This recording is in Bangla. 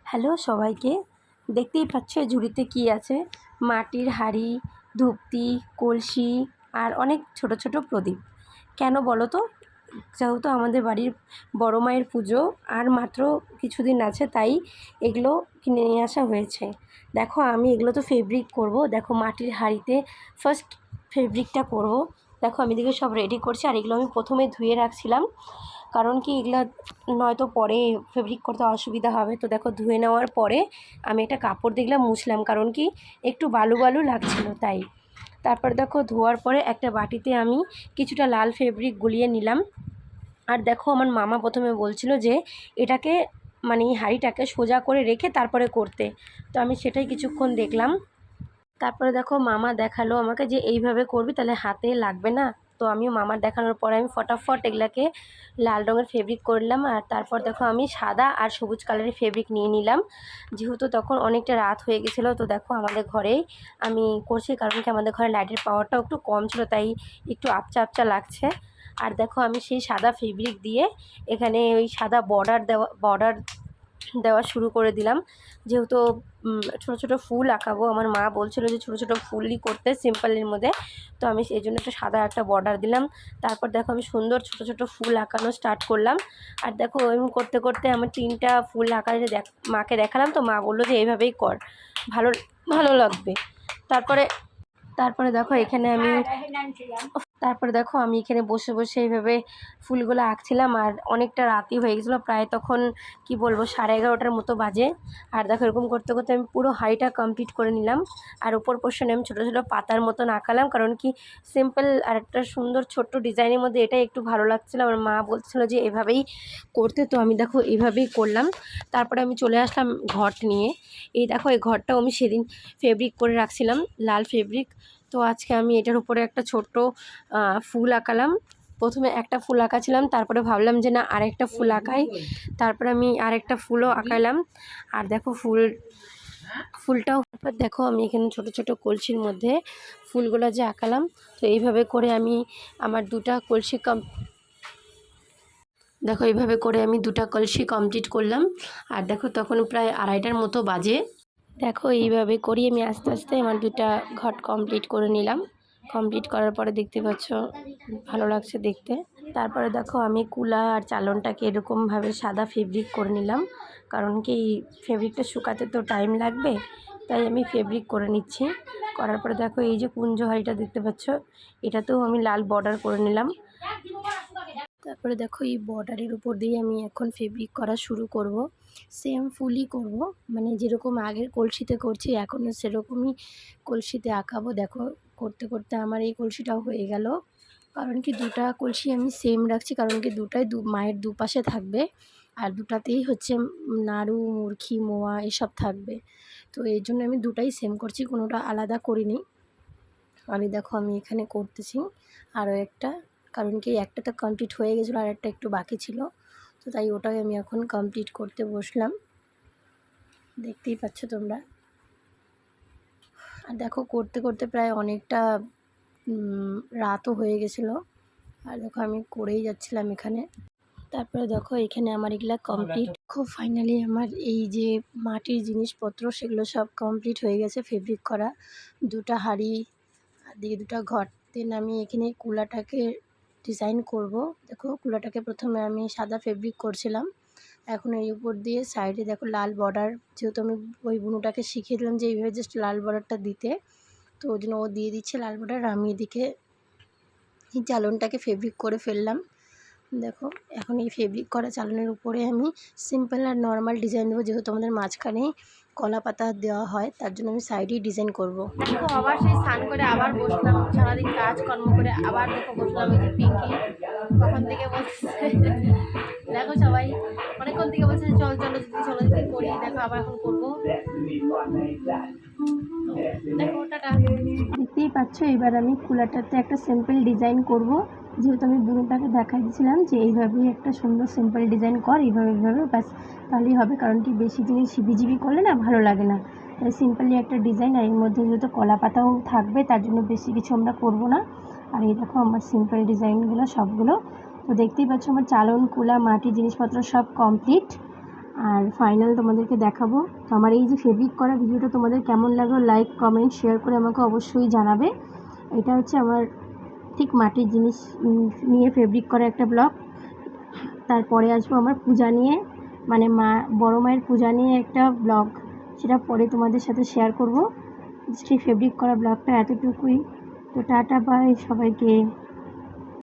হ্যালো সবাইকে, দেখতেই পাচ্ছ ঝুড়িতে কি আছে। মাটির হাঁড়ি, ধূপটি, কলসি আর অনেক ছোট ছোট প্রদীপ। কেন বলো তো? যেহেতু আমাদের বাড়ির বড় মায়ের পুজো আর মাত্র কিছুদিন আছে, তাই এগুলো কিনে নিয়ে আসা হয়েছে। দেখো আমি এগুলো তো ফেব্রিক করব। দেখো মাটির হাঁড়িতে ফার্স্ট ফেব্রিকটা করব। দেখো আমি এদিকে সব রেডি করছি, আর এগুলো আমি প্রথমে ধুয়ে রাখছিলাম, কারণ কি এগুলো নয়তো পরে ফেব্রিক করতে অসুবিধা হবে। তো দেখো ধুয়ে নেওয়ার পরে আমি একটা কাপড় দেখলাম মুছলাম, কারণ কি একটু বালু বালু লাগছিলো তাই। তারপর দেখো ধোয়ার পরে একটা বাটিতে আমি কিছুটা লাল ফেব্রিক গুলিয়ে নিলাম। আর দেখো আমার মামা প্রথমে বলছিল যে এটাকে মানে এই হাঁড়িটাকে সোজা করে রেখে তারপরে করতে, তো আমি সেটাই কিছুক্ষণ দেখলাম। তারপরে দেখো মামা দেখালো আমাকে যে এইভাবে করবি তাহলে হাতে লাগবে না। তো আমিও মামার দেখানোর পরে আমি ফটাফট এগুলাকে লাল রঙের ফেব্রিক করলাম। আর তারপর দেখো আমি সাদা আর সবুজ কালারের ফেব্রিক নিয়ে নিলাম, যেহেতু তখন অনেকটা রাত হয়ে গেছিলো। তো দেখো আমাদের ঘরেই আমি করছি, কারণ কি আমাদের ঘরে লাইটের পাওয়ারটাও একটু কম ছিল, তাই একটু আপচা আপচা লাগছে। আর দেখো আমি সেই সাদা ফেব্রিক দিয়ে এখানে ওই সাদা বর্ডার দেওয়া শুরু করে দিলাম। যেহেতু ছোটো ছোটো ফুল আঁকাবো, আমার মা বলছিল যে ছোটো ছোটো ফুলই করতে সিম্পলের মধ্যে, তো আমি সেই জন্য একটা সাদা একটা বর্ডার দিলাম। তারপর দেখো আমি সুন্দর ছোটো ছোটো ফুল আঁকানো স্টার্ট করলাম। আর দেখো এরকম করতে করতে আমার 3টা ফুল আঁকা মাকে দেখালাম, তো মা বললো যে এইভাবেই কর, ভালো ভালো লাগবে। তারপরে তারপরে দেখো এখানে আমি এখানে বসে বসে এইভাবে ফুলগুলো আঁকছিলাম। আর অনেকটা রাতই হয়ে গেছিলো, প্রায় তখন কি বলবো 11:30টার মতো বাজে। আর দেখো এরকম করতে করতে আমি পুরো হাঁড়িটা কমপ্লিট করে নিলাম। আর উপর পোর্শনে আমি ছোটো ছোটো পাতার মতন আঁকালাম, কারণ কি সিম্পল আর একটা সুন্দর ছোট্ট ডিজাইনের মধ্যে এটাই একটু ভালো লাগছিলো। আমার মা বলছিল যে এভাবেই করতে, তো আমি দেখো এইভাবেই করলাম। তারপরে আমি চলে আসলাম ঘট নিয়ে। এই দেখো এই ঘরটাও আমি সেদিন ফেব্রিক করে রাখছিলাম, লাল ফেব্রিক। তো আজকে আমি এটার উপরে একটা ছোট্ট ফুল আঁকালাম। প্রথমে একটা ফুল আঁকাছিলাম, তারপরে ভাবলাম যে না আরেকটা ফুল আঁকাই, তারপরে আমি আরেকটা ফুলও আঁকালাম। আর দেখো ফুলটাও দেখো আমি এখানে ছোট ছোট কলসির মধ্যে ফুলগুলো যে আঁকালাম। তো এইভাবে করে আমি আমার এইভাবে করে আমি 2টা কলসি কমপ্লিট করলাম। আর দেখো তখন প্রায় 2:30টার মতো বাজে। দেখো এইভাবে করি আমি আস্তে আস্তে আমার 2টা ঘট কমপ্লিট করে নিলাম। কমপ্লিট করার পরে দেখতে পাচ্ছ ভালো লাগছে দেখতে। তারপরে দেখো আমি কুলা আর চালনটাকে এরকমভাবে সাদা ফেব্রিক করে নিলাম, কারণ কি ফেব্রিকটা শুকাতে তো টাইম লাগবে, তাই আমি ফেব্রিক করে নিচ্ছি। করার পরে দেখো এই যে কুঞ্জ হাঁড়িটা দেখতে পাচ্ছ, এটাতেও আমি লাল বর্ডার করে নিলাম। তারপরে দেখো এই বর্ডারের উপর দিয়ে আমি এখন ফেব্রিক করা শুরু করব। সেম ফুলই করব, মানে যেরকম আগের কলসিতে করছি এখনও সেরকমই কলসিতে আঁকাবো। দেখো করতে করতে আমার এই কলসিটাও হয়ে গেল, কারণ কি 2টা কলসি আমি সেম রাখছি, কারণ কি দুটাই মায়ের দুপাশে থাকবে। আর দুটাতেই হচ্ছে নাড়ু, মুরখি, মোয়া এসব থাকবে। তো এই জন্য আমি দুটাই সেম করছি, কোনোটা আলাদা করিনি। দেখো আমি এখানে করতেছি আরও একটা, কারণ কি একটা তো কমপ্লিট হয়ে গেছিলো আর একটা একটু বাকি ছিল, তো তাই ওটাই আমি এখন কমপ্লিট করতে বসলাম। দেখতেই পাচ্ছ তোমরা। আর দেখো করতে করতে প্রায় অনেকটা রাতও হয়ে গেছিলো। আর দেখো আমি করেই যাচ্ছিলাম এখানে। তারপরে দেখো এখানে আমার এগুলা কমপ্লিট। খুব ফাইনালি আমার এই যে মাটির জিনিসপত্র সেগুলো সব কমপ্লিট হয়ে গেছে ফেব্রিক করা। 2টা হাঁড়ি আর দিকে 2টা ঘট। দেন আমি এখানে কুলাটাকে ডিজাইন করব। দেখো কুলাটাকে প্রথমে আমি সাদা ফেব্রিক করছিলাম, এখন এই উপর দিয়ে সাইডে দেখো লাল বর্ডার, যেহেতু আমি ওই বুনুটাকে শিখিয়ে দিলাম যে এইভাবে জাস্ট লাল বর্ডারটা দিতে, তো ওই জন্য ও দিয়ে দিচ্ছে লাল বর্ডার। আমি এদিকে এই চালনটাকে ফেব্রিক করে ফেললাম। দেখো এখন এই ফেব্রিক করা চালনের উপরে আমি সিম্পল আর নর্মাল ডিজাইন দেবো, যেহেতু আমাদের মাঝখানেই কলা পাতা দেওয়া হয়, তার জন্য আমি সাইডেই ডিজাইন করব। দেখো আবার সেই স্নান করে আবার বসলাম, সারাদিন কাজকর্ম করে আবার দেখো বসলাম। এই যে পিঙ্কি কখন থেকে বলছে, দেখো সবাই অনেকক্ষণ থেকে বলছে চল চলো যদি করি। দেখো আবার এখন করবো। দেখো টাটা। দেখতেই পাচ্ছ এবার আমি কুলাটাতে একটা সিম্পল ডিজাইন করব, যেহেতু আমি বুনুটাকে দেখাই দিয়েছিলাম যে এইভাবেই একটা সুন্দর সিম্পল ডিজাইন কর, এইভাবে ব্যাস তাহলেই হবে, কারণ কি বেশি জিনিস ঝিবিঝিবি করলে না ভালো লাগে না। তাই সিম্পলি একটা ডিজাইন, আর এর মধ্যে যেহেতু কলা পাতাও থাকবে তার জন্য বেশি কিছু আমরা করব না। আর এই দেখো আমার সিম্পল ডিজাইনগুলো সবগুলো। তো দেখতেই পাচ্ছ আমার চালন, কুলা, মাটির জিনিসপত্র সব কমপ্লিট। আর ফাইনাল তোমাদেরকে দেখাবো। তো আমার এই যে ফেব্রিক করা ভিডিওটা তোমাদের কেমন লাগলো, লাইক কমেন্ট শেয়ার করে আমাকে অবশ্যই জানাবে। এটা হচ্ছে আমার ঠিক মাটির জিনিস নিয়ে ফেব্রিক করা একটা ব্লগ। তারপরে আসবো আমার পূজা নিয়ে, মানে বড় মায়ের পূজা নিয়ে একটা ব্লগ, সেটা পরে তোমাদের সাথে শেয়ার করব। সেই ফেব্রিক করা ব্লগটা এতটুকুই। তো টাটা বাই সবাইকে।